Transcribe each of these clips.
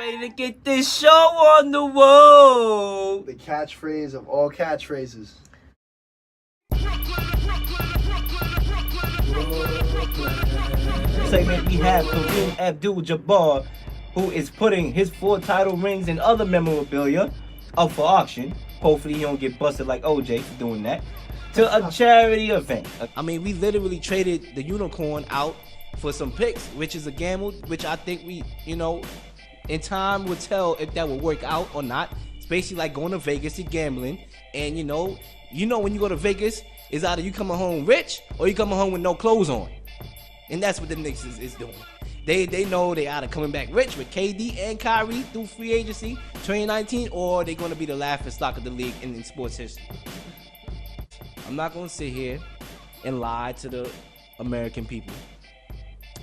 ready to get this show on the road. The catchphrase of all catchphrases. Segment we have Kareem Abdul-Jabbar, who is putting his 4 title rings and other memorabilia up for auction. Hopefully he don't get busted like OJ for doing that. To a charity event. I mean, we literally traded the unicorn out for some picks, which is a gamble, which I think we, in time will tell if that will work out or not. It's basically like going to Vegas and gambling, and you know when you go to Vegas, it's either you coming home rich or you coming home with no clothes on, and that's what the Knicks is doing. They know they either coming back rich with KD and Kyrie through free agency 2019, or they're going to be the laughing stock of the league in sports history. I'm not going to sit here and lie to the American people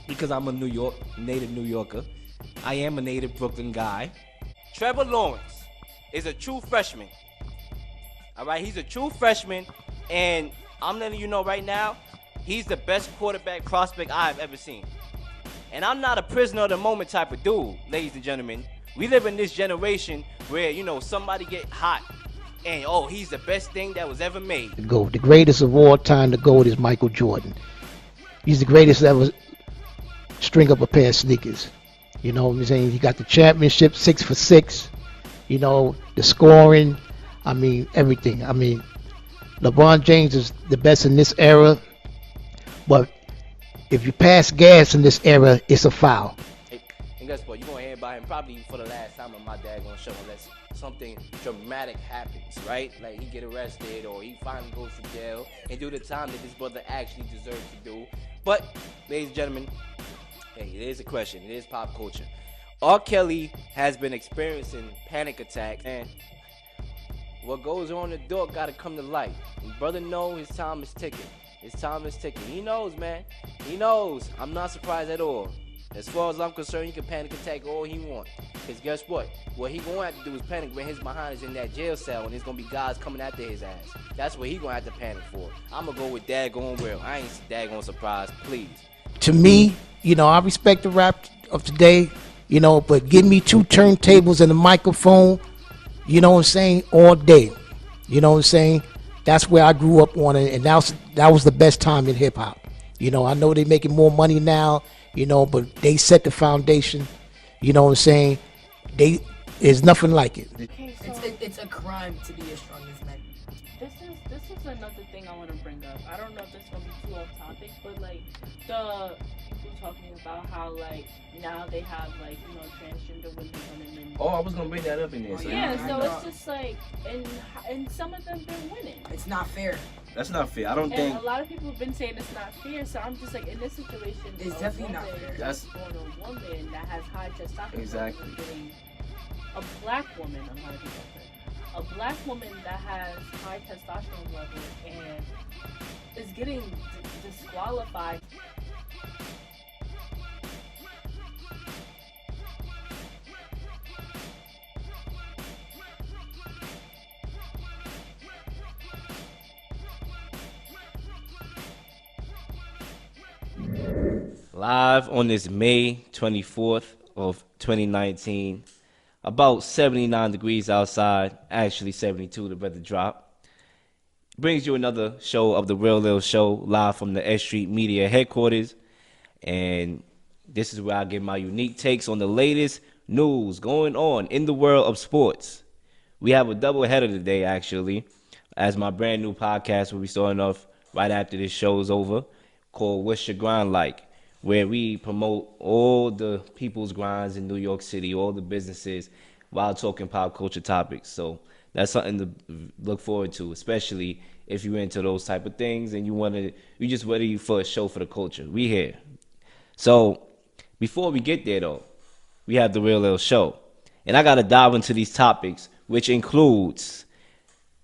because I'm a native New Yorker. I am a native Brooklyn guy. Trevor Lawrence is a true freshman. All right, he's a true freshman, and I'm letting you know right now, he's the best quarterback prospect I have ever seen. And I'm not a prisoner of the moment type of dude, ladies and gentlemen. We live in this generation where, somebody get hot and, he's the best thing that was ever made. The GOAT, the greatest of all time, the GOAT is Michael Jordan. He's the greatest that ever string up a pair of sneakers. You know what I'm saying? He got the championship 6 for 6. The scoring. I mean, everything. I mean, LeBron James is the best in this era. But if you pass gas in this era, it's a foul. Hey, and guess what? You're going to hear about him probably for the last time on my dad going to show unless something dramatic happens, right? Like he get arrested or he finally goes to jail and do the time that his brother actually deserves to do. But, ladies and gentlemen, hey, it is a question. It is pop culture. R. Kelly has been experiencing panic attacks, and what goes on in the door got to come to light. His brother knows his time is ticking. His time is ticking. He knows, man. He knows. I'm not surprised at all. As far as I'm concerned, he can panic attack all he wants. Because guess what? What he going to have to do is panic when his behind is in that jail cell and there's going to be guys coming after his ass. That's what he going to have to panic for. I'm going to go with daggone real. I ain't daggone surprised, please. To me, I respect the rap of today, but give me 2 turntables and a microphone, what I'm saying, all day. You know what I'm saying? That's where I grew up on it, and that was the best time in hip-hop. I know they're making more money now, but they set the foundation. You know what I'm saying? There's nothing like it. Okay, so It's a crime to be as strong as men. this is another thing I want to bring up. I don't know if this is gonna be too off topic, but like the people talking about how like now they have like transgender women running in. Oh, I was going to bring that up in there. So Yeah, so it's just like, and some of them been winning. It's not fair. That's not fair. I don't And think. a lot of people have been saying it's not fair, so I'm just like, in this situation, It's definitely not fair. That's on a woman that has high testosterone Exactly. is getting a black woman, I'm not even a black woman that has high testosterone levels and is getting disqualified. Live on this May 24th of 2019, about 79 degrees outside, actually 72, the weather drop. Brings you another show of the Real Leel Show, live from the S Street Media headquarters. And this is where I give my unique takes on the latest news going on in the world of sports. We have a double header today, actually, as my brand new podcast will be starting off right after this show is over, called What's Your Grind Like?, where we promote all the people's grinds in New York City, all the businesses, while talking pop culture topics. So that's something to look forward to, especially if you're into those type of things and you just ready for a show for the culture. We here. So before we get there, though, we have the Real Leel Show. And I got to dive into these topics, which includes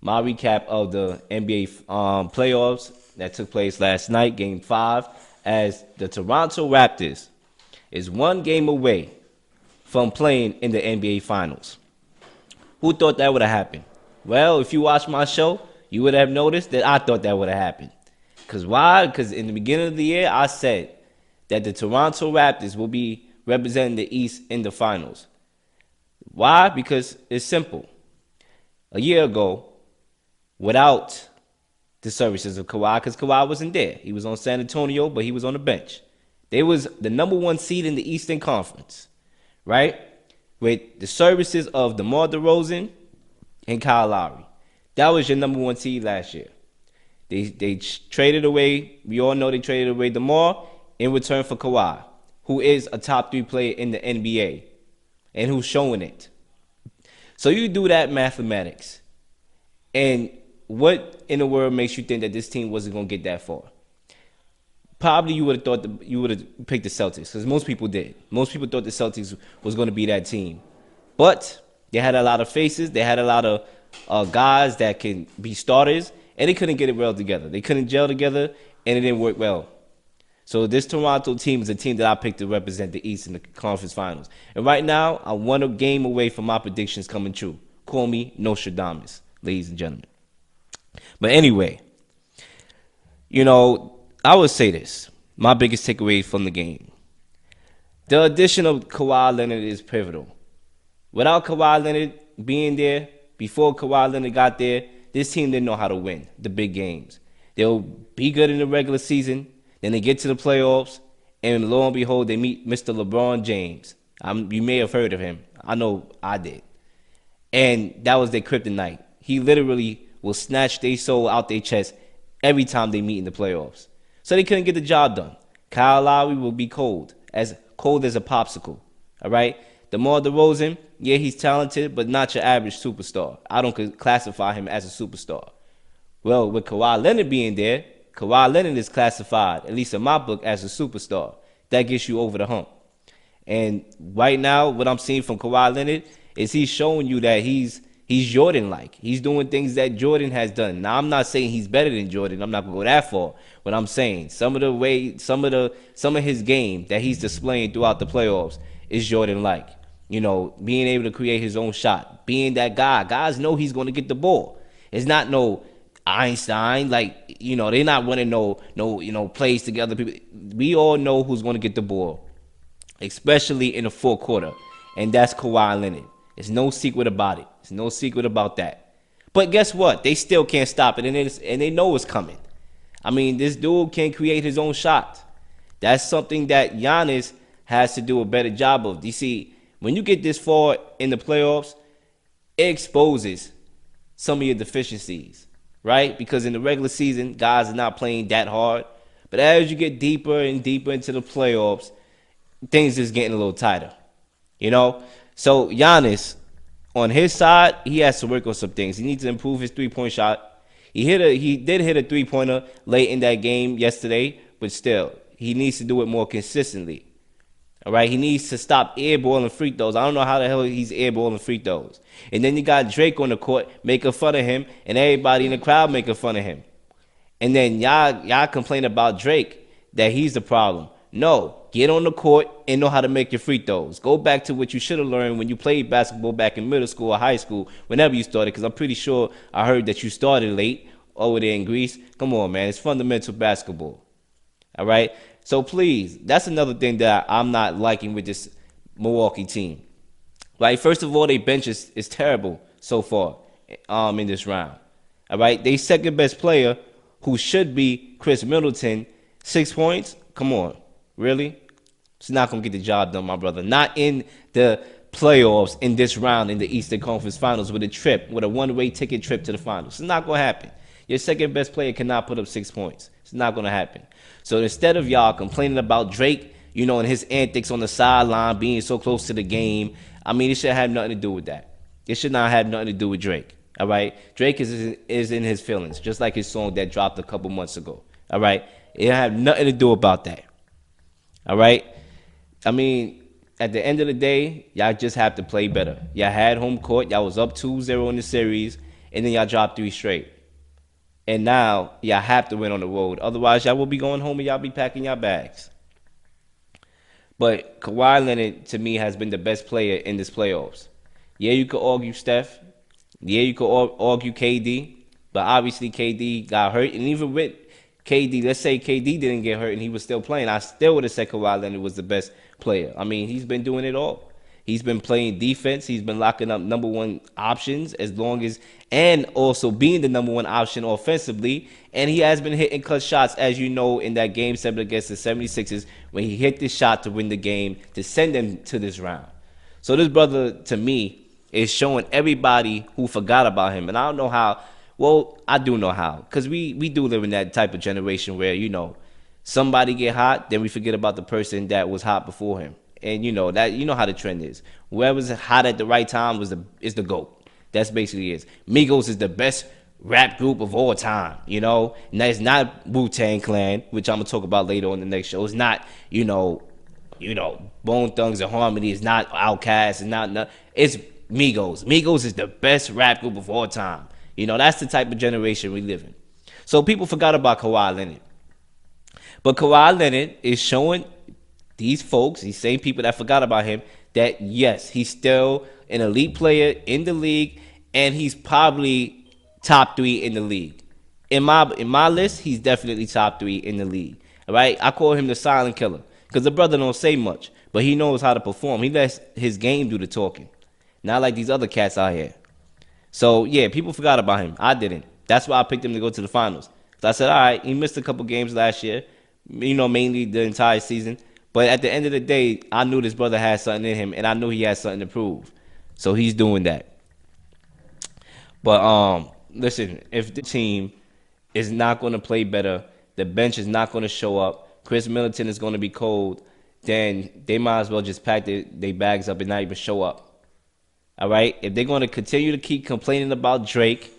my recap of the NBA playoffs that took place last night, Game 5, as the Toronto Raptors is 1 game away from playing in the NBA Finals. Who thought that would have happened? Well, if you watched my show, you would have noticed that I thought that would have happened. Because why? Because in the beginning of the year, I said that the Toronto Raptors will be representing the East in the Finals. Why? Because it's simple. A year ago, without the services of Kawhi, because Kawhi wasn't there. He was on San Antonio, but he was on the bench. They was the number 1 seed in the Eastern Conference, right? With the services of DeMar DeRozan and Kyle Lowry. That was your number 1 seed last year. They traded away, we all know they traded away DeMar in return for Kawhi, who is a top 3 player in the NBA and who's showing it. So you do that mathematics. And what in the world makes you think that this team wasn't going to get that far? Probably you would have thought you would have picked the Celtics, because most people did. Most people thought the Celtics was going to be that team. But they had a lot of faces. They had a lot of guys that can be starters, and they couldn't get it well together. They couldn't gel together, and it didn't work well. So this Toronto team is a team that I picked to represent the East in the conference finals. And right now, I'm 1 game away from my predictions coming true. Call me Nostradamus, ladies and gentlemen. But anyway, I would say this. My biggest takeaway from the game. The addition of Kawhi Leonard is pivotal. Without Kawhi Leonard being there, before Kawhi Leonard got there, this team didn't know how to win the big games. They'll be good in the regular season, then they get to the playoffs, and lo and behold, they meet Mr. LeBron James. You may have heard of him. I know I did. And that was their kryptonite. He literally will snatch their soul out their chest every time they meet in the playoffs. So they couldn't get the job done. Kyle Lowry will be cold as a popsicle. All right? DeMar DeRozan, yeah, he's talented, but not your average superstar. I don't classify him as a superstar. Well, with Kawhi Leonard being there, Kawhi Leonard is classified, at least in my book, as a superstar. That gets you over the hump. And right now, what I'm seeing from Kawhi Leonard is he's showing you that he's Jordan-like. He's doing things that Jordan has done. Now, I'm not saying he's better than Jordan. I'm not gonna go that far. But I'm saying some of his game that he's displaying throughout the playoffs is Jordan-like. Being able to create his own shot, being that guy. Guys know he's going to get the ball. It's not no Einstein, they're not running no plays together. We all know who's going to get the ball, especially in the fourth quarter, and that's Kawhi Leonard. There's no secret about it. There's no secret about that. But guess what? They still can't stop it, and they know it's coming. I mean, this dude can create his own shot. That's something that Giannis has to do a better job of. You see, when you get this far in the playoffs, it exposes some of your deficiencies, right? Because in the regular season, guys are not playing that hard. But as you get deeper and deeper into the playoffs, things is getting a little tighter, So Giannis, on his side, he has to work on some things. He needs to improve his three-point shot. He did hit a three-pointer late in that game yesterday, but still, he needs to do it more consistently. All right, he needs to stop airballing free throws. I don't know how the hell he's airballing free throws. And then you got Drake on the court making fun of him, and everybody in the crowd making fun of him. And then y'all complain about Drake that he's the problem. No, get on the court and know how to make your free throws. Go back to what you should have learned when you played basketball back in middle school or high school, whenever you started, because I'm pretty sure I heard that you started late over there in Greece. Come on, man. It's fundamental basketball. All right? So please, that's another thing that I'm not liking with this Milwaukee team. Right? First of all, their bench is terrible so far in this round. All right? Their second best player, who should be Chris Middleton, 6 points. Come on. Really? It's not going to get the job done, my brother. Not in the playoffs in this round in the Eastern Conference Finals with a one-way ticket trip to the finals. It's not going to happen. Your second best player cannot put up 6 points. It's not going to happen. So instead of y'all complaining about Drake, and his antics on the sideline being so close to the game, I mean, it should have nothing to do with that. It should not have nothing to do with Drake. All right? Drake is in his feelings, just like his song that dropped a couple months ago. All right? It have nothing to do about that. All right? I mean, at the end of the day, y'all just have to play better. Y'all had home court. Y'all was up 2-0 in the series, and then y'all dropped 3 straight. And now y'all have to win on the road. Otherwise, y'all will be going home and y'all be packing your bags. But Kawhi Leonard, to me, has been the best player in this playoffs. Yeah, you could argue Steph. Yeah, you could argue KD. But obviously, KD got hurt. And even with KD, let's say KD didn't get hurt and he was still playing, I still would have said Kawhi Leonard was the best player. I mean, he's been doing it all. He's been playing defense. He's been locking up number one options and also being the number one option offensively. And he has been hitting clutch shots, as you know, in that game 7 against the 76ers when he hit the shot to win the game to send them to this round. So this brother, to me, is showing everybody who forgot about him. And I don't know how. Well, I do know how, because we do live in that type of generation where, somebody get hot, then we forget about the person that was hot before him. And that how the trend is. Whoever's hot at the right time is the GOAT. That's basically it. Migos is the best rap group of all time, And that's not Wu-Tang Clan, which I'm gonna talk about later on the next show. It's not, Bone Thugs and Harmony. It's not Outkast. It's Migos. Migos is the best rap group of all time. That's the type of generation we live in. So people forgot about Kawhi Leonard. But Kawhi Leonard is showing these folks, these same people that forgot about him, that yes, he's still an elite player in the league, and he's probably top 3 in the league. In my list, he's definitely top 3 in the league. All right, I call him the silent killer because the brother don't say much, but he knows how to perform. He lets his game do the talking, not like these other cats out here. So yeah, people forgot about him. I didn't. That's why I picked him to go to the finals. So I said, all right, he missed a couple games last year, mainly the entire season. But at the end of the day, I knew this brother had something in him, and I knew he had something to prove. So he's doing that. But listen, if the team is not going to play better, the bench is not going to show up, Chris Middleton is going to be cold, then they might as well just pack their bags up and not even show up. All right? If they're going to continue to keep complaining about Drake,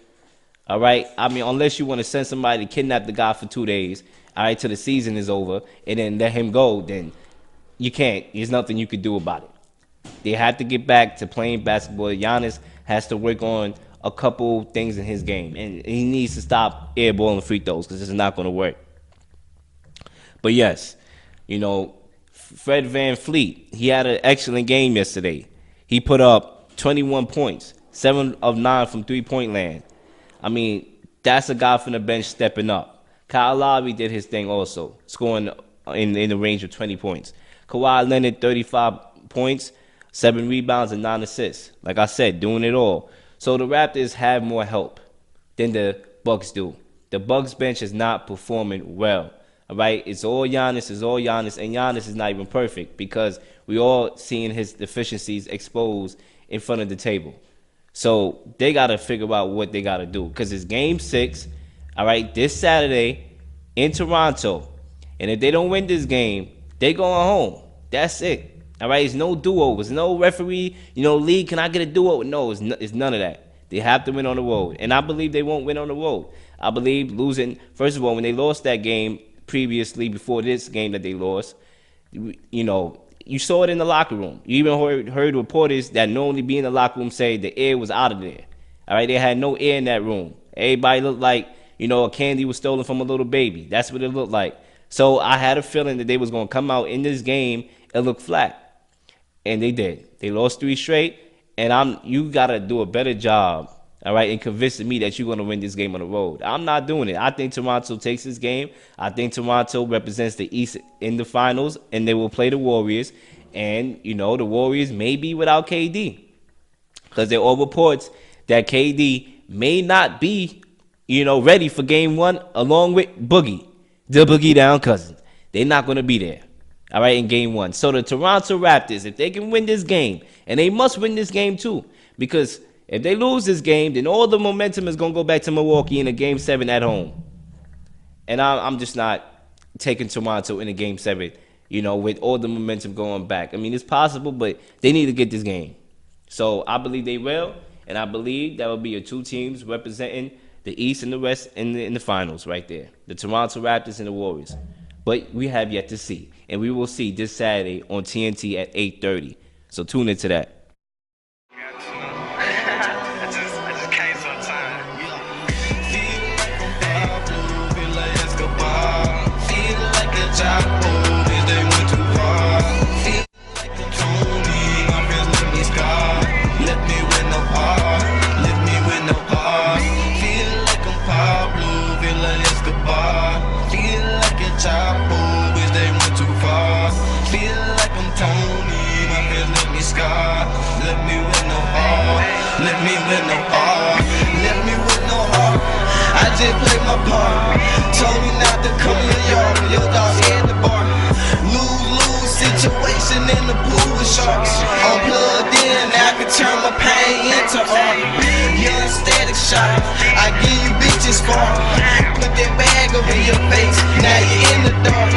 all right? I mean, unless you want to send somebody to kidnap the guy for 2 days, all right, till the season is over, and then let him go, then you can't. There's nothing you could do about it. They have to get back to playing basketball. Giannis has to work on a couple things in his game, and he needs to stop airballing free throws because this is not going to work. But yes, Fred VanVleet, he had an excellent game yesterday. He put up 21 points, 7 of 9 from three-point land. I mean, that's a guy from the bench stepping up. Kyle Lowry did his thing also, scoring in the range of 20 points. Kawhi Leonard, 35 points, 7 rebounds, and 9 assists. Like I said, doing it all. So the Raptors have more help than the Bucks do. The Bucks bench is not performing well. All right? It's all Giannis, and Giannis is not even perfect because we all seeing his deficiencies exposed in front of the table. So they got to figure out what they got to do because it's Game 6, all right, this Saturday in Toronto. And if they don't win this game, they going home. That's it. All right, it's no do-overs, no referee, league, can I get a do-over? No, it's none of that. They have to win on the road. And I believe they won't win on the road. I believe losing, first of all, when they lost that game previously, before this game that they lost, you saw it in the locker room. You even heard reporters that normally be in the locker room say the air was out of there. All right, they had no air in that room. Everybody looked like, a candy was stolen from a little baby. That's what it looked like. So I had a feeling that they was going to come out in this game and look flat. And they did. They lost 3 straight. And you got to do a better job, all right, in convincing me that you're going to win this game on the road. I'm not doing it. I think Toronto takes this game. I think Toronto represents the East in the finals, and they will play the Warriors. And, the Warriors may be without KD. Because there are reports that KD may not be, ready for Game 1 along with Boogie. The Boogie Down Cousins. They're not going to be there, all right, in Game 1. So the Toronto Raptors, if they can win this game, and they must win this game too, because if they lose this game, then all the momentum is going to go back to Milwaukee in a Game 7 at home. And I'm just not taking Toronto in a Game 7, with all the momentum going back. I mean, it's possible, but they need to get this game. So I believe they will, and I believe that will be your 2 teams representing the East and the West in the finals right there. The Toronto Raptors and the Warriors. But we have yet to see. And we will see this Saturday on TNT at 8:30. So tune into that. friends let me scar. Let me with no heart. Let me with no heart. Let me with no heart. I just played my part. Told me not to come to your yard. Your dog at the bar. Lose situation in the pool with sharks. I'm plugged in, I can turn my pain into art. Young static shot, I give you bitches spark. Put that bag over your face, now you in the dark.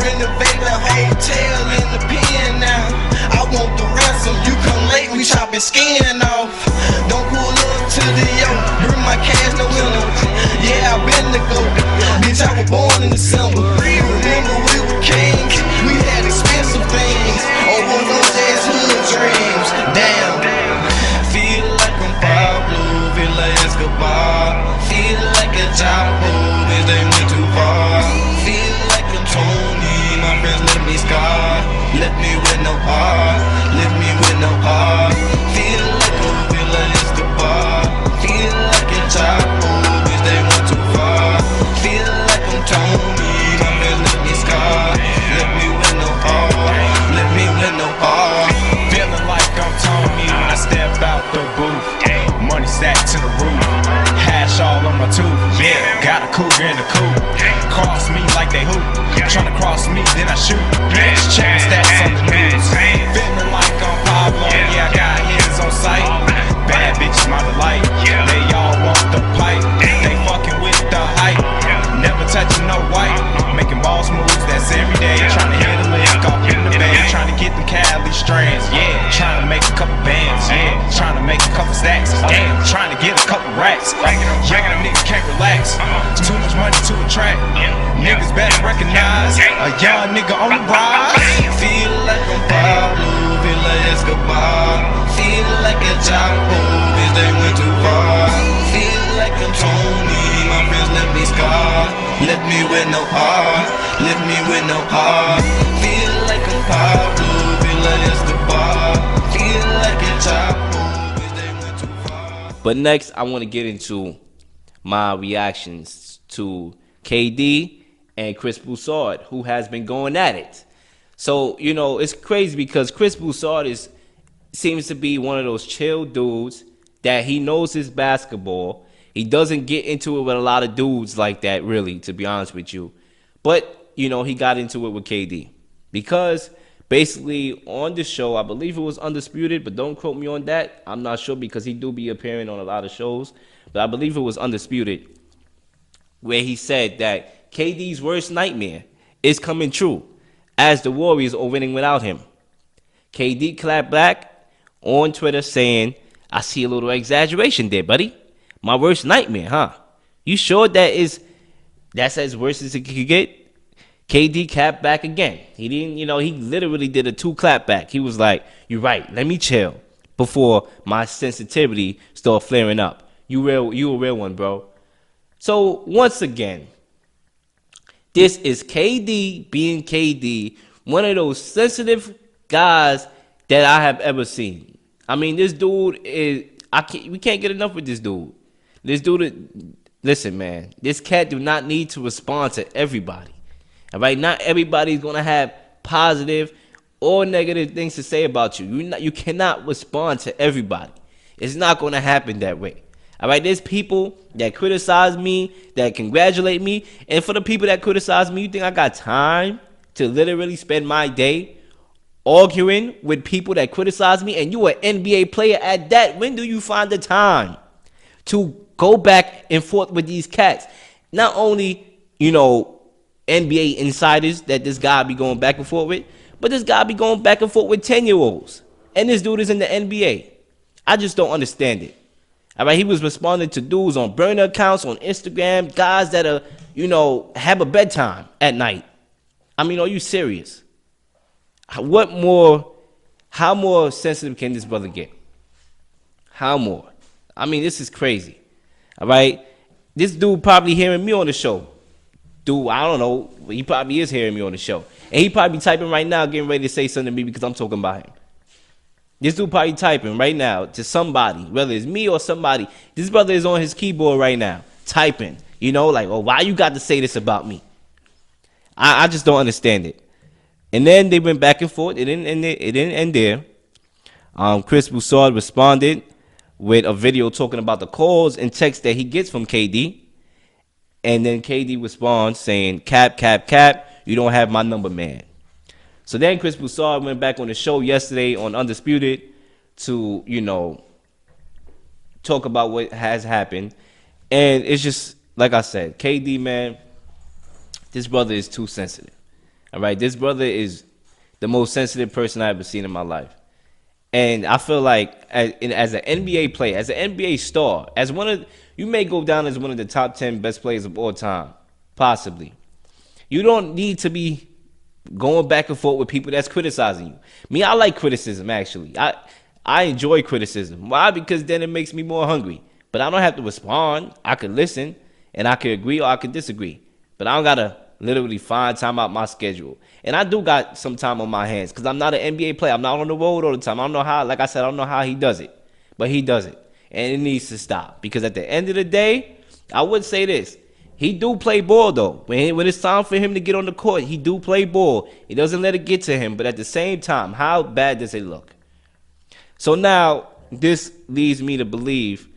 Renovate the hotel in the pen now. I want the ransom, you come late, we chopping skin off. Don't pull up to the yoke, bring my cash, no window. Yeah, I been the GOAT, bitch, I was born in December. Remember we were kings, we had expensive things. Over those ass hood dreams, damn. Feel like I'm Pablo, feel like Escobar. Feel like a Chapo, bitch, they went too far. Feel like I'm Tony, my friends let me scar. Let me with no heart, let me with no heart. Feel like Escobar. Feel like a Chapo, bitch, they went too far. Feel like I'm Tony, my friends let me scar. Let me with no heart, let me with no heart. Feeling like I'm Tony when I step out the booth. Money stacked to the roof. Hash all on my tooth. Yeah, got a cougar in the coop. Cross me like they hoop. Tryna cross me, then I shoot. Check the stats on the news. Feeling like I'm Pablo. Yeah, I got hits on sight. Bad bitches, my delight. They all want the pipe. They fucking with the hype. Never touching no white. Making boss moves, that's every day. Tryna hit a lick off in the bay. Tryna get them Cali strands. Yeah, tryna make a couple bands. Yeah, tryna make a couple stacks. Damn, tryna get a couple racks. Young niggas can't relax. Too much money to attract. Niggas better recognize a young nigga on the rise. Feel like I'm Pablo, feel like Escobar. Feel like a Chapo, bitch, they went too far. Feel like I'm Tony, my friends let me scar. Let me with no heart, let me with no heart. Feel like I'm Pablo, feel like Escobar. Feel like a Chapo, bitch, they went too far. But next, I want to get into my reactions to KD and Chris Broussard, who has been going at it. So, you know, it's crazy because Chris Broussard seems to be one of those chill dudes that he knows his basketball. He doesn't get into it with a lot of dudes like that, really, to be honest with you. But, you know, he got into it with KD because basically on the show, I believe it was Undisputed, but don't quote me on that. I'm not sure because he do be appearing on a lot of shows. But I believe it was Undisputed where he said that KD's worst nightmare is coming true as the Warriors are winning without him. KD clapped back on Twitter saying, I see a little exaggeration there, buddy. My worst nightmare, huh? You sure that's as worse as it could get? KD clapped back again. He didn't, you know, he literally did a 2 clap back. He was like, you're right, let me chill before my sensitivity start flaring up. You a real one, bro. So once again, this is KD being KD, one of those sensitive guys that I have ever seen. I mean, this dude is, we can't get enough with this dude. This dude, listen, man, this cat do not need to respond to everybody. All right, not everybody's going to have positive or negative things to say about you. You cannot respond to everybody. It's not going to happen that way. All right, there's people that criticize me, that congratulate me. And for the people that criticize me, you think I got time to literally spend my day arguing with people that criticize me? And you an NBA player at that. When do you find the time to go back and forth with these cats? Not only, you know, NBA insiders that this guy be going back and forth with, but this guy be going back and forth with 10-year-olds. And this dude is in the NBA. I just don't understand it. All right, he was responding to dudes on burner accounts, on Instagram, guys that are, you know, have a bedtime at night. I mean, are you serious? How more sensitive can this brother get? How more? I mean, this is crazy. All right, this dude probably hearing me on the show. Dude, I don't know, he probably is hearing me on the show. And he probably typing right now, getting ready to say something to me because I'm talking about him. This dude probably typing right now to somebody, whether it's me or somebody. This brother is on his keyboard right now, typing. You know, like, oh, why you got to say this about me? I just don't understand it. And then they went back and forth. It didn't end there. Chris Broussard responded with a video talking about the calls and texts that he gets from KD. And then KD responds saying, cap, cap, cap, you don't have my number, man. So then Chris Broussard went back on the show yesterday on Undisputed to, talk about what has happened. And it's just, like I said, KD, man, this brother is too sensitive. All right? This brother is the most sensitive person I've ever seen in my life. And I feel like as an NBA player, as an NBA star, you may go down as one of the top 10 best players of all time, possibly. You don't need to be going back and forth with people that's criticizing you. Me, I like criticism, actually. I enjoy criticism. Why? Because then it makes me more hungry. But I don't have to respond. I could listen, and I could agree or I could disagree. But I don't got to literally find time out my schedule. And I do got some time on my hands because I'm not an NBA player. I'm not on the road all the time. I don't know how, like I said, I don't know how he does it. But he does it. And it needs to stop. Because at the end of the day, I would say this. He do play ball, though. When it's time for him to get on the court, he do play ball. He doesn't let it get to him. But at the same time, how bad does it look? So now, this leads me to believe,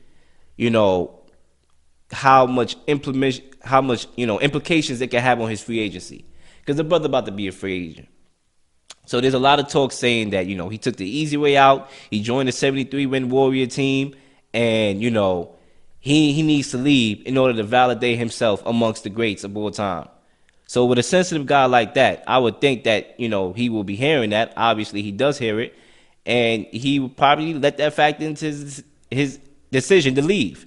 how much implications it can have on his free agency. Because the brother about to be a free agent. So there's a lot of talk saying that, he took the easy way out. He joined the 73-win Warrior team. And, he needs to leave in order to validate himself amongst the greats of all time. So with a sensitive guy like that, I would think that, he will be hearing that. Obviously, he does hear it. And he would probably let that factor into his decision to leave.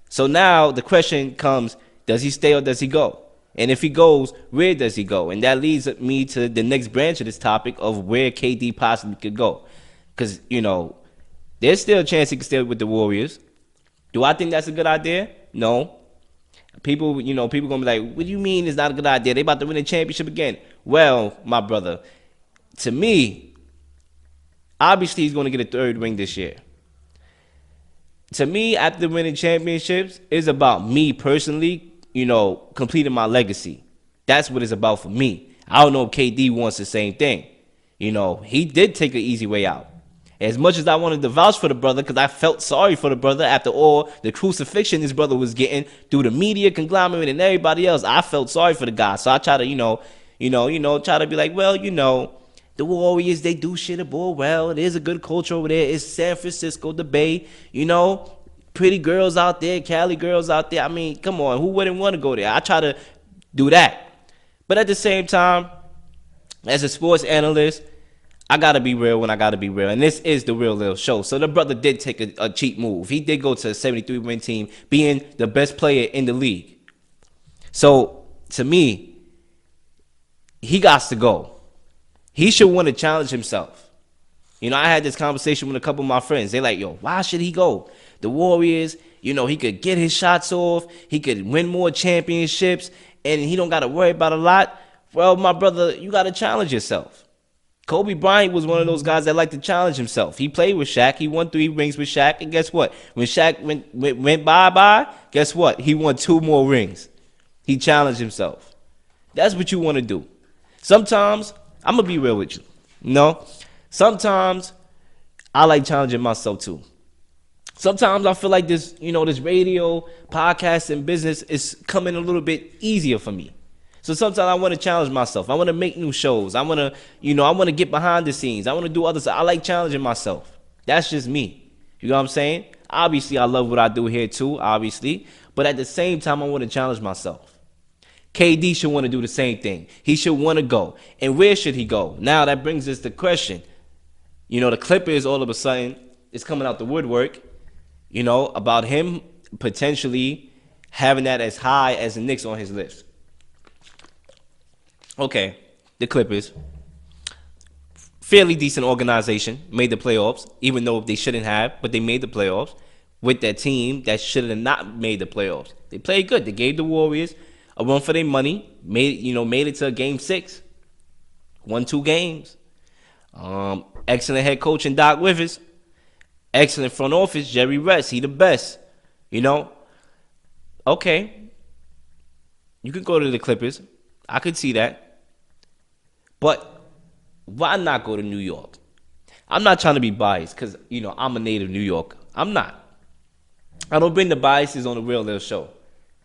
So now the question comes, does he stay or does he go? And if he goes, where does he go? And that leads me to the next branch of this topic of where KD possibly could go. Because, there's still a chance he could stay with the Warriors. Do I think that's a good idea? No. People going to be like, what do you mean it's not a good idea? They about to win a championship again. Well, my brother, to me, obviously he's going to get a third ring this year. To me, after winning championships, it's about me personally, completing my legacy. That's what it's about for me. I don't know if KD wants the same thing. He did take an easy way out. As much as I wanted to vouch for the brother, because I felt sorry for the brother after all the crucifixion his brother was getting through the media conglomerate and everybody else, I felt sorry for the guy. So I try to, try to be like, well, the Warriors, they do shit ball well. There's a good culture over there. It's San Francisco, the Bay. Pretty girls out there, Cali girls out there. I mean, come on, who wouldn't want to go there? I try to do that. But at the same time, as a sports analyst, I got to be real when I got to be real. And this is the Real Leel Show. So the brother did take a cheap move. He did go to a 73-win team, being the best player in the league. So, to me, he got to go. He should want to challenge himself. I had this conversation with a couple of my friends. They're like, yo, why should he go? The Warriors, he could get his shots off. He could win more championships. And he don't got to worry about a lot. Well, my brother, you got to challenge yourself. Kobe Bryant was one of those guys that liked to challenge himself. He played with Shaq. He won 3 rings with Shaq. And guess what? When Shaq went bye-bye, guess what? He won 2 more rings. He challenged himself. That's what you want to do. Sometimes, I'm going to be real with you. Sometimes I like challenging myself too. Sometimes I feel like this, this radio, podcast, and business is coming a little bit easier for me. So sometimes I want to challenge myself. I want to make new shows. I want to, I want to get behind the scenes. I want to do other stuff. I like challenging myself. That's just me. You know what I'm saying? Obviously, I love what I do here too, obviously. But at the same time, I want to challenge myself. KD should want to do the same thing. He should want to go. And where should he go? Now, that brings us to the question. The Clippers all of a sudden is coming out the woodwork, about him potentially having that as high as the Knicks on his list. Okay, the Clippers, fairly decent organization, made the playoffs, even though they shouldn't have, but they made the playoffs with that team that should have not made the playoffs. They played good. They gave the Warriors a run for their money, made it to Game 6, won 2 games. Excellent head coach in Doc Rivers. Excellent front office, Jerry West. He the best. Okay. You could go to the Clippers. I could see that. But why not go to New York? I'm not trying to be biased because, I'm a native New Yorker. I'm not. I don't bring the biases on the Real Leel show.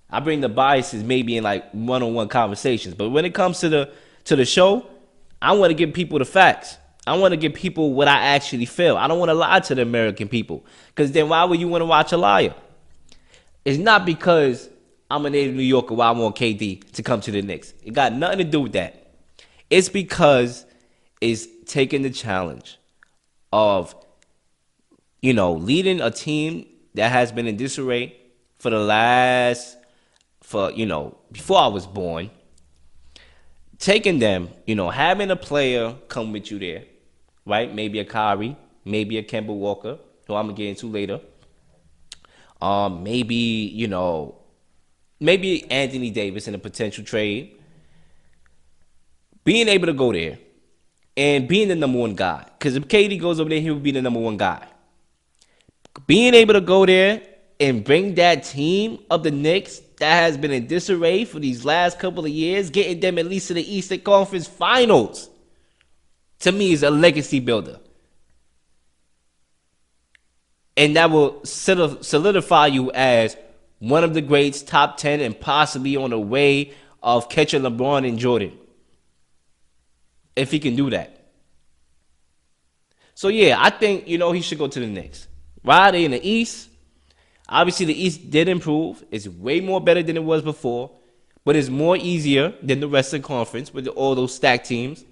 I bring the biases maybe in like one-on-one conversations. But when it comes to the show, I want to give people the facts. I want to give people what I actually feel. I don't want to lie to the American people. Because then why would you want to watch a liar? It's not because I'm a native New Yorker why I want KD to come to the Knicks. It got nothing to do with that. It's because it's taking the challenge of, leading a team that has been in disarray for before I was born. Taking them, having a player come with you there, right? Maybe a Kyrie, maybe a Kemba Walker, who I'm going to get into later. Maybe Anthony Davis in a potential trade. Being able to go there and being the number one guy. Because if KD goes over there, he will be the number one guy. Being able to go there and bring that team of the Knicks that has been in disarray for these last couple of years, getting them at least to the Eastern Conference Finals, to me is a legacy builder. And that will solidify you as one of the greats, top 10, and possibly on the way of catching LeBron and Jordan. If he can do that. So, yeah, I think, he should go to the Knicks. Why? They in the East. Obviously, the East did improve. It's way more better than it was before. But it's more easier than the rest of the conference with all those stacked teams.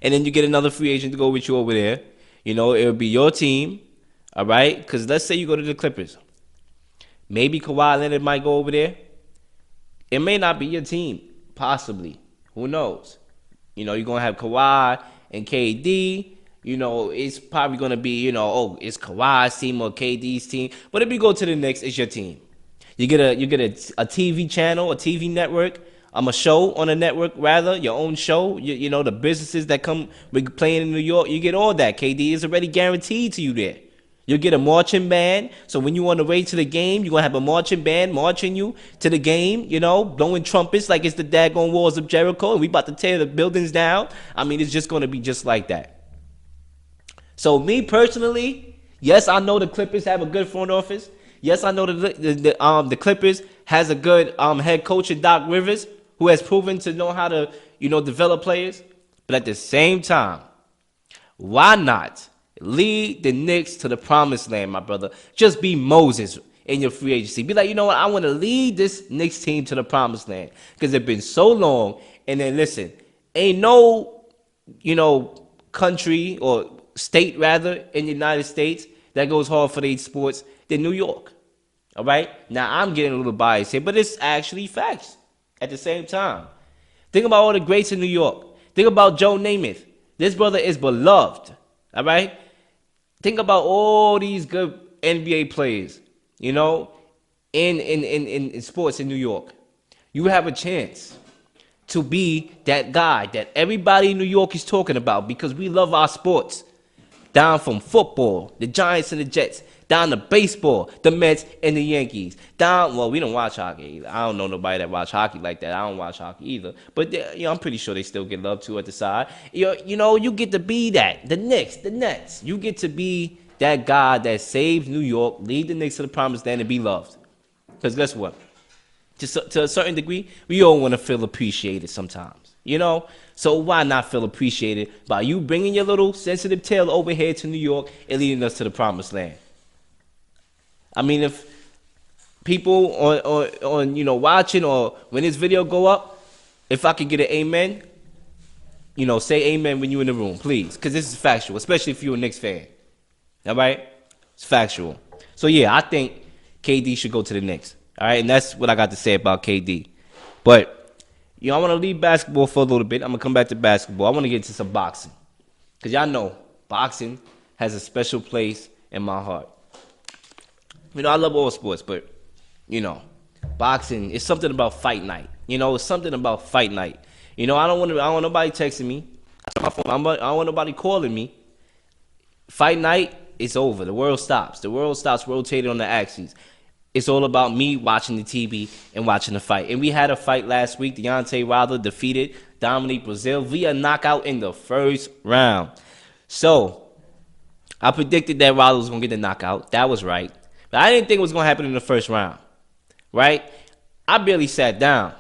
And then you get another free agent to go with you over there. It'll be your team. All right? Because let's say you go to the Clippers. Maybe Kawhi Leonard might go over there. It may not be your team. Possibly. Who knows? You're going to have Kawhi and KD. It's probably going to be, it's Kawhi's team or KD's team. But if you go to the Knicks, it's your team. You get a TV channel, a TV network, a show on a network, rather, your own show. The businesses that come with playing in New York, you get all that. KD is already guaranteed to you there. You'll get a marching band. So when you on the way to the game, you're going to have a marching band marching you to the game, blowing trumpets like it's the daggone walls of Jericho. And we about to tear the buildings down. I mean, it's just going to be just like that. So me personally, yes, I know the Clippers have a good front office. Yes, I know the Clippers has a good head coach in Doc Rivers, who has proven to know how to, develop players. But at the same time, why not lead the Knicks to the promised land, my brother? Just be Moses in your free agency. Be like, I want to lead this Knicks team to the promised land because it's been so long. And then listen, ain't no, country or state rather in the United States that goes hard for their sports than New York. All right? Now, I'm getting a little biased here, but it's actually facts at the same time. Think about all the greats in New York. Think about Joe Namath. This brother is beloved. All right? Think about all these good NBA players, in sports in New York. You have a chance to be that guy that everybody in New York is talking about because we love our sports. Down from football, the Giants and the Jets, down to baseball, the Mets and the Yankees. We don't watch hockey either. I don't know nobody that watch hockey like that. I don't watch hockey either. But I'm pretty sure they still get love too at the side. You get to be that. The Knicks, the Nets. You get to be that guy that saves New York, lead the Knicks to the promised land and be loved. Because guess what? To a certain degree, we all want to feel appreciated sometimes. So why not feel appreciated by you bringing your little sensitive tail over here to New York and leading us to the promised land? I mean, if people on watching or when this video go up, if I could get an amen, say amen when you're in the room, please, because this is factual, especially if you're a Knicks fan. All right? It's factual. So yeah, I think KD should go to the Knicks. All right, and that's what I got to say about KD. But I want to leave basketball for a little bit. I'm going to come back to basketball. I want to get into some boxing. Because y'all know, boxing has a special place in my heart. I love all sports, but, boxing, it's something about fight night. It's something about fight night. I don't want nobody texting me. I don't want nobody calling me. Fight night, it's over. The world stops. The world stops rotating on the axis. It's all about me watching the TV and watching the fight. And we had a fight last week. Deontae defeated Dominique Breazeale via knockout in the first round. So, I predicted that Wilder was going to get the knockout. That was right. But I didn't think it was going to happen in the first round, right? I barely sat down.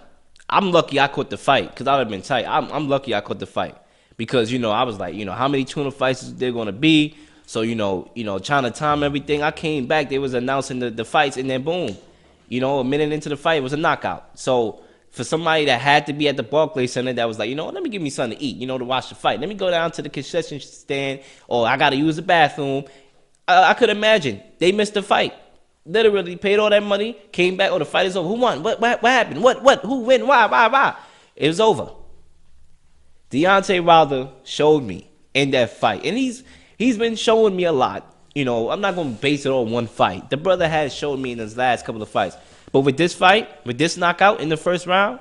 I'm lucky I caught the fight because I would have been tight. I'm lucky I caught the fight because, I was like, how many tuna fights is there going to be? So, trying to time everything. I came back. They was announcing the fights, and then boom. A minute into the fight, it was a knockout. So, for somebody that had to be at the Barclays Center that was like, let me give me something to eat, to watch the fight. Let me go down to the concession stand, or I got to use the bathroom. I could imagine. They missed the fight. Literally paid all that money, came back, the fight is over. Who won? What happened? What? Who win? Why? It was over. Deontay Wilder showed me in that fight. And he's been showing me a lot. I'm not going to base it on one fight. The brother has showed me in his last couple of fights. But with this fight, with this knockout in the first round,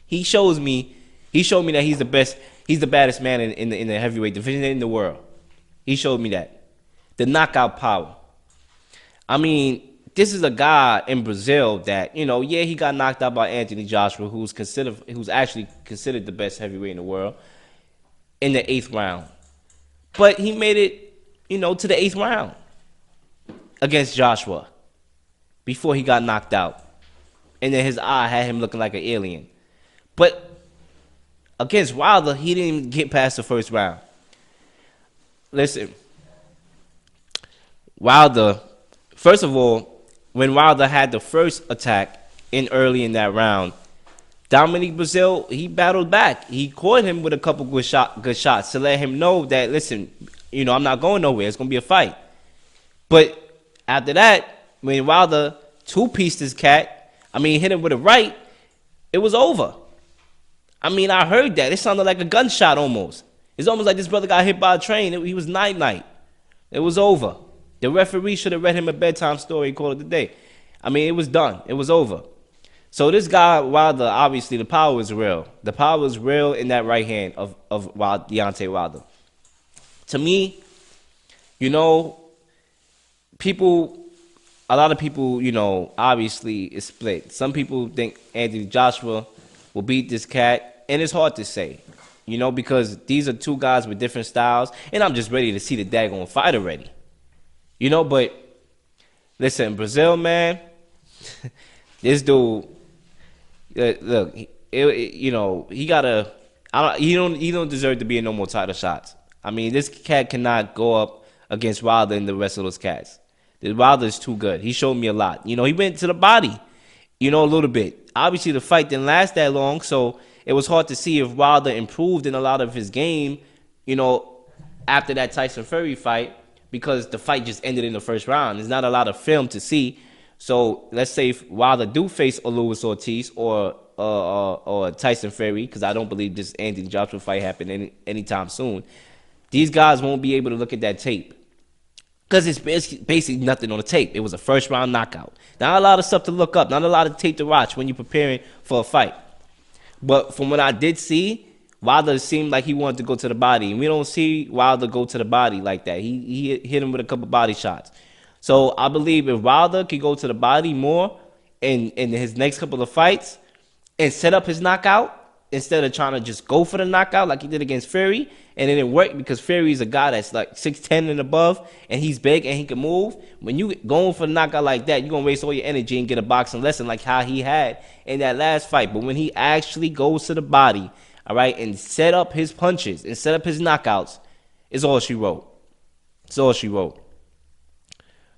he showed me that he's the best, he's the baddest man in the heavyweight division in the world. He showed me that. The knockout power. I mean, this is a guy in Brazil that, he got knocked out by Anthony Joshua, who's actually considered the best heavyweight in the world, in the 8th round. But he made it, to the 8th round against Joshua before he got knocked out. And then his eye had him looking like an alien. But against Wilder, he didn't even get past the first round. Listen, Wilder, first of all, when Wilder had the first attack early in that round, Dominique Breazeale, he battled back. He caught him with a couple good shots to let him know that, listen, I'm not going nowhere. It's going to be a fight. But after that, when Wilder two-pieced his cat, hit him with a right, it was over. I heard that. It sounded like a gunshot almost. It's almost like this brother got hit by a train. He was night-night. It was over. The referee should have read him a bedtime story and called it a day. It was done. It was over. So this guy, Wilder, obviously the power is real. The power is real in that right hand of Deontay Wilder. To me, a lot of people, obviously is split. Some people think Anthony Joshua will beat this cat, and it's hard to say, because these are two guys with different styles, and I'm just ready to see the daggone fight already. But listen, Breazeale, man, this dude, look, he gotta, he don't deserve to be in no more title shots. This cat cannot go up against Wilder and the rest of those cats. Wilder is too good. He showed me a lot. He went to the body, a little bit. Obviously, the fight didn't last that long, so it was hard to see if Wilder improved in a lot of his game, after that Tyson Fury fight, because the fight just ended in the first round. There's not a lot of film to see. So let's say if Wilder do face a Luis Ortiz or Tyson Fury, because I don't believe this Anthony Joshua fight happened anytime soon, these guys won't be able to look at that tape. Because it's basically nothing on the tape. It was a first-round knockout. Not a lot of stuff to look up. Not a lot of tape to watch when you're preparing for a fight. But from what I did see, Wilder seemed like he wanted to go to the body. And we don't see Wilder go to the body like that. He hit him with a couple body shots. So I believe if Wilder could go to the body more in his next couple of fights and set up his knockout instead of trying to just go for the knockout like he did against Fury, and it didn't work because Fury is a guy that's like 6'10" and above, and he's big and he can move. When you going for the knockout like that, you're going to waste all your energy and get a boxing lesson like how he had in that last fight. But when he actually goes to the body, all right, and set up his punches and set up his knockouts, it's all she wrote. It's all she wrote.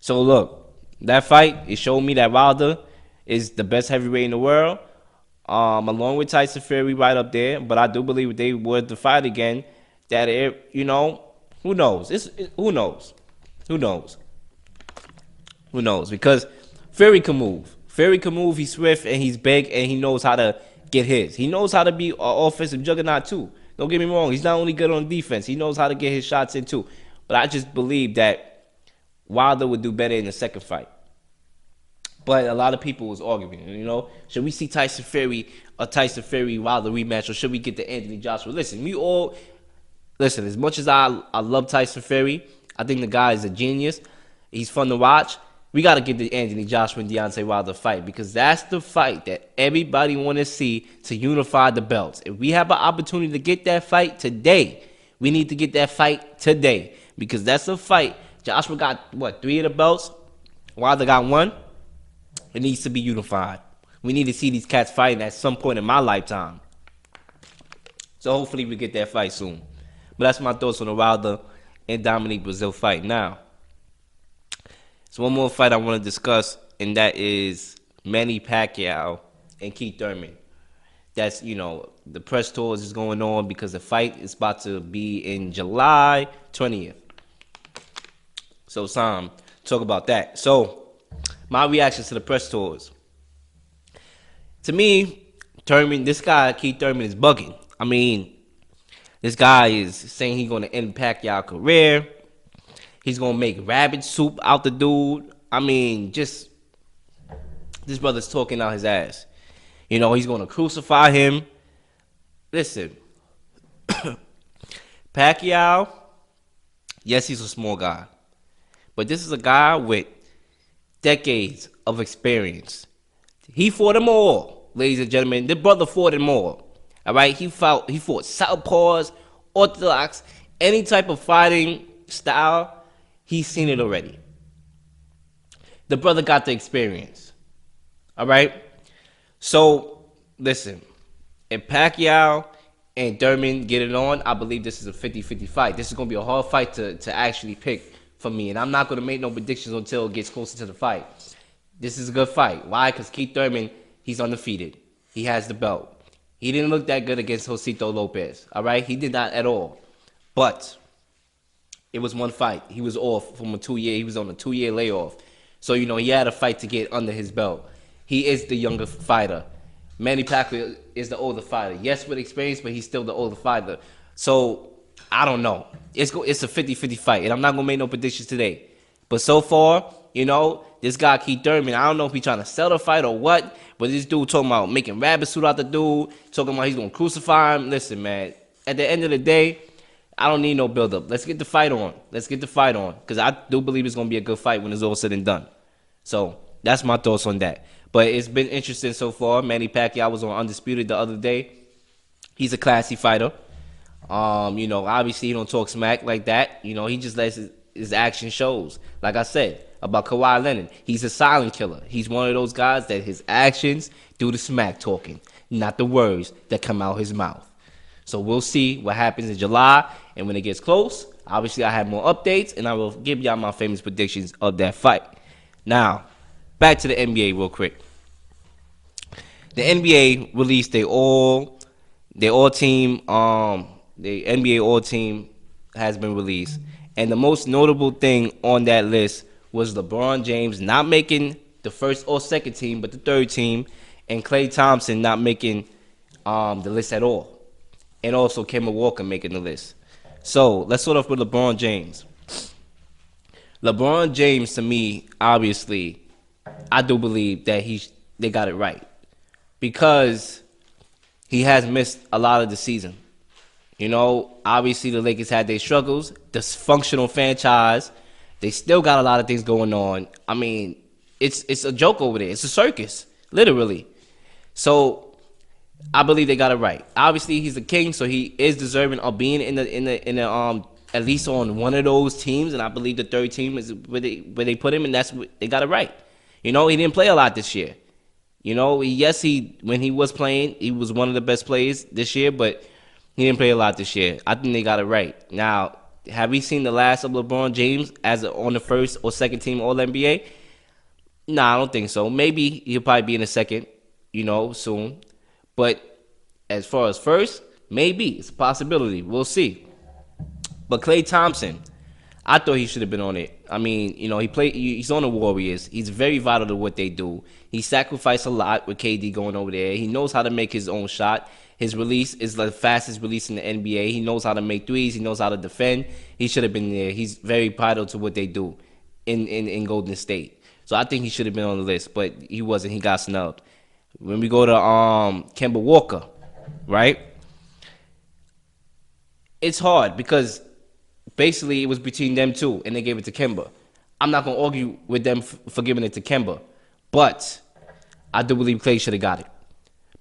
So look, that fight, it showed me that Wilder is the best heavyweight in the world, along with Tyson Fury right up there. But I do believe if they were to fight again, that who knows? Who knows? Who knows? Who knows? Because Fury can move. Fury can move. He's swift and he's big and he knows how to get his. He knows how to be an offensive juggernaut too. Don't get me wrong. He's not only good on defense. He knows how to get his shots in too. But I just believe that Wilder would do better in the second fight. But a lot of people was arguing, should we see Tyson Fury Wilder rematch, or should we get the Anthony Joshua? Listen, as much as I love Tyson Fury, I think the guy is a genius. He's fun to watch. We got to get the Anthony Joshua and Deontay Wilder fight, because that's the fight that everybody want to see to unify the belts. If we have an opportunity to get that fight today, we need to get that fight today. because that's a fight. Joshua got, what, 3 of the belts? Wilder got 1. It needs to be unified. We need to see these cats fighting at some point in my lifetime. So hopefully we get that fight soon. But that's my thoughts on the Wilder and Dominique Breazeale fight. Now, there's one more fight I want to discuss, and that is Manny Pacquiao and Keith Thurman. That's, the press tours is going on because the fight is about to be in July 20th. So, Sam, talk about that. So, my reactions to the press tours. To me, this guy, Keith Thurman, is bugging. I mean, this guy is saying he's going to end Pacquiao's career. He's going to make rabbit soup out the dude. I mean, this brother's talking out his ass. He's going to crucify him. Listen, Pacquiao, yes, he's a small guy. But this is a guy with decades of experience. He fought them all, ladies and gentlemen. The brother fought them all. All right? He fought southpaws, orthodox, any type of fighting style. He's seen it already. The brother got the experience. All right? So, listen. If Pacquiao and Thurman get it on, I believe this is a 50-50 fight. This is going to be a hard fight to actually pick for me. And I'm not going to make no predictions until it gets closer to the fight. This is a good fight. Why? Because Keith Thurman, he's undefeated. He has the belt. He didn't look that good against Josito Lopez. All right? He did not at all. But it was one fight. He was off from he was on a 2-year layoff. So, he had a fight to get under his belt. He is the younger fighter. Manny Pacquiao is the older fighter. Yes, with experience, but he's still the older fighter. So, I don't know. It's a 50-50 fight, and I'm not going to make no predictions today. But so far, this guy Keith Thurman, I don't know if he's trying to sell the fight or what, but this dude talking about making rabbit suit out the dude, talking about he's going to crucify him. Listen, man, at the end of the day, I don't need no build-up. Let's get the fight on. Because I do believe it's going to be a good fight when it's all said and done. So, that's my thoughts on that. But it's been interesting so far. Manny Pacquiao was on Undisputed the other day. He's a classy fighter. Obviously he don't talk smack like that. He just lets his action shows. Like I said about Kawhi Leonard, he's a silent killer. He's one of those guys that his actions do the smack talking, not the words that come out his mouth. So we'll see what happens in July. And when it gets close, obviously I have more updates, and I will give y'all my famous predictions of that fight. Now, back to the NBA real quick. The NBA released their all team. The NBA all team has been released, and the most notable thing on that list was LeBron James not making the first or second team, but the third team, and Klay Thompson not making the list at all, and also Kemba Walker making the list. So let's start off with LeBron James. LeBron James, to me, obviously, I do believe that they got it right, because he has missed a lot of the season. Obviously the Lakers had their struggles, dysfunctional franchise. They still got a lot of things going on. I mean, it's a joke over there. It's a circus, literally. So I believe they got it right. Obviously he's the king, so he is deserving of being in the at least on one of those teams, and I believe the third team is where they put him, and that's what they got it right. He didn't play a lot this year. When he was playing, he was one of the best players this year, but he didn't play a lot this year. I think they got it right. Now, have we seen the last of LeBron James on the first or second team All-NBA? Nah, I don't think so. Maybe he'll probably be in the second, soon. But as far as first, maybe. It's a possibility. We'll see. But Klay Thompson, I thought he should have been on it. I mean, he's on the Warriors. He's very vital to what they do. He sacrificed a lot with KD going over there. He knows how to make his own shot. His release is the fastest release in the NBA. He knows how to make threes. He knows how to defend. He should have been there. He's very vital to what they do in Golden State. So I think he should have been on the list, but he wasn't. He got snubbed. When we go to Kemba Walker, right? It's hard because basically it was between them two, and they gave it to Kemba. I'm not going to argue with them for giving it to Kemba, but I do believe Klay should have got it.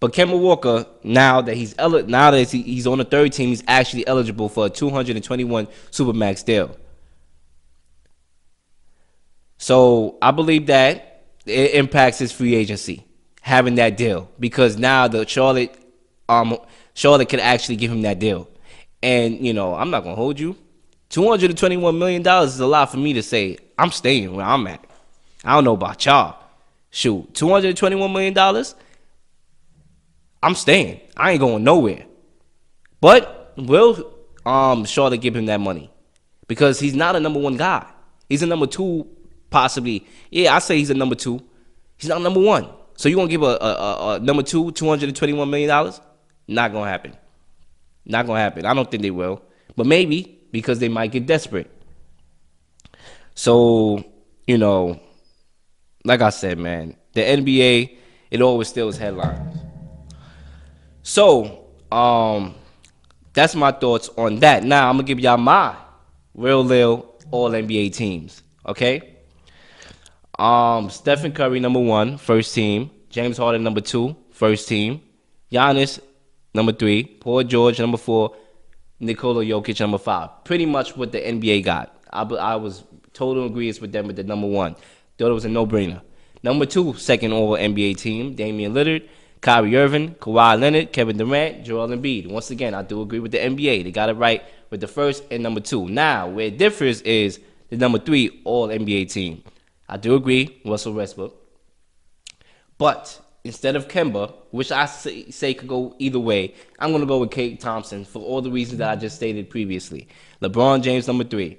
But Kemba Walker, now that he's on the third team, he's actually eligible for a $221 Supermax deal. So I believe that it impacts his free agency, having that deal, because now the Charlotte could actually give him that deal. And, you know, I'm not going to hold you. $221 million is a lot for me to say, I'm staying where I'm at. I don't know about y'all. Shoot, $221 million, I'm staying. I ain't going nowhere. But will Charlotte give him that money? Because he's not a number one guy. He's a number two, possibly. Yeah, I say he's a number two. He's not number one. So you going to give a number two $221 million? Not going to happen. Not going to happen. I don't think they will. But maybe, because they might get desperate. So, you know, like I said, man, the NBA, it always steals headlines. So, that's my thoughts on that. Now, I'm going to give y'all my real Leel All-NBA teams, okay? Stephen Curry, number 1, first team. James Harden, number 2, first team. Giannis, number 3. Paul George, number 4. Nikola Jokic, number 5. Pretty much what the NBA got. I was total agreement with them with the number 1. Thought it was a no-brainer. Number 2, second All-NBA team. Damian Lillard, Kyrie Irving, Kawhi Leonard, Kevin Durant, Joel Embiid. Once again, I do agree with the NBA. They got it right with the first and number 2. Now, where it differs is the number 3 All-NBA team. I do agree, Russell Westbrook. But instead of Kemba, which I say could go either way, I'm going to go with Klay Thompson for all the reasons that I just stated previously. LeBron James, number 3.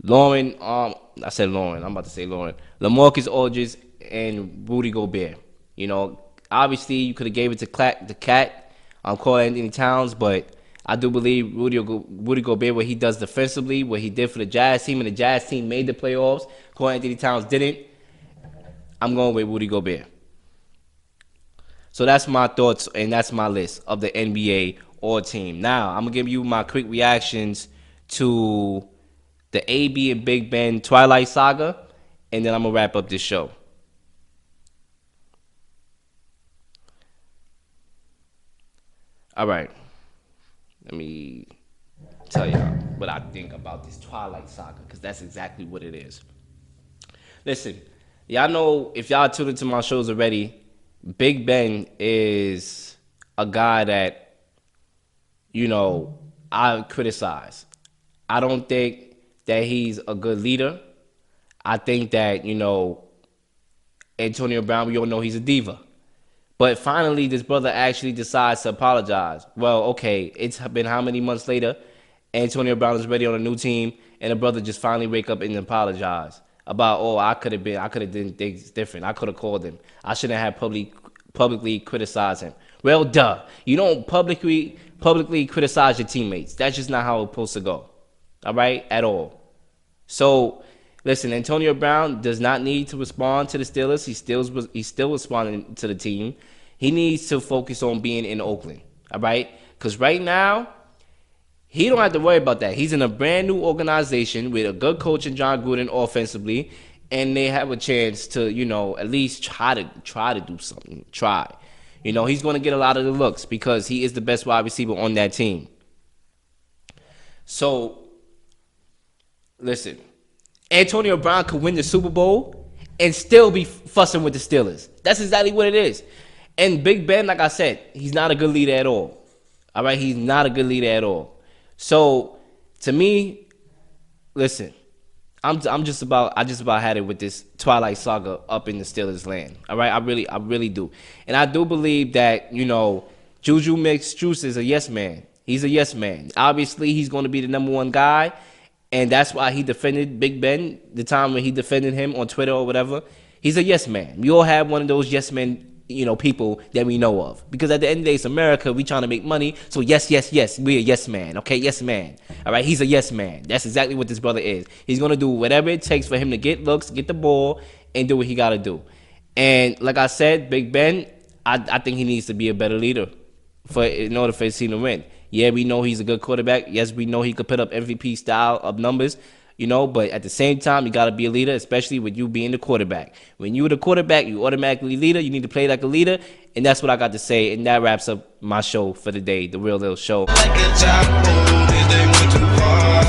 Lauren, I said Lauren. I'm about to say Lauren. LaMarcus Aldridge and Rudy Gobert. You know, obviously you could have gave it to the Cat, Karl Anthony Towns, but I do believe Rudy Gobert, what he does defensively, what he did for the Jazz team, and the Jazz team made the playoffs. Karl Anthony Towns didn't. I'm going with Rudy Gobert. So that's my thoughts, and that's my list of the NBA All Team. Now, I'm going to give you my quick reactions to the AB and Big Ben Twilight Saga, and then I'm going to wrap up this show. All right. Let me tell y'all what I think about this Twilight Saga, because that's exactly what it is. Listen, y'all know, if y'all tuned into my shows already, Big Ben is a guy that, you know, I criticize. I don't think that he's a good leader. I think that, you know, Antonio Brown, we all know he's a diva. But finally, this brother actually decides to apologize. Well, okay, it's been how many months later? Antonio Brown is ready on a new team, and the brother just finally wake up and apologize about, oh, I could have done things different. I could have called him. I shouldn't have publicly criticized him. Well, duh. You don't publicly criticize your teammates. That's just not how it's supposed to go. All right? At all. So, listen, Antonio Brown does not need to respond to the Steelers. He's still responding to the team. He needs to focus on being in Oakland. All right? Because right now, he don't have to worry about that. He's in a brand new organization with a good coach in John Gruden offensively, and they have a chance to, you know, at least try to do something. Try. You know, he's going to get a lot of the looks because he is the best wide receiver on that team. So, listen, Antonio Brown could win the Super Bowl and still be fussing with the Steelers. That's exactly what it is. And Big Ben, like I said, he's not a good leader at all. All right, he's not a good leader at all. So, to me, listen, I just about had it with this Twilight Saga up in the Steelers land. All right, I really do. And I do believe that, you know, Juju Mix-Juice is a yes man. He's a yes man. Obviously, he's going to be the number one guy, and that's why he defended Big Ben the time when he defended him on Twitter or whatever. He's a yes man. We all have one of those yes men, you know, people that we know of. Because at the end of the day, it's America. We trying to make money. So yes, we're a yes man. Okay, yes man. All right, he's a yes man. That's exactly what this brother is. He's going to do whatever it takes for him to get looks, get the ball, and do what he got to do. And like I said, Big Ben, I think he needs to be a better leader in order for his team to win. Yeah, we know he's a good quarterback. Yes, we know he could put up MVP style of numbers. You know, but at the same time, you got to be a leader, especially with you being the quarterback. When you're the quarterback, you automatically leader. You need to play like a leader, and that's what I got to say. And that wraps up my show for the day, The Real Leel Show. Like a child, if they went too far.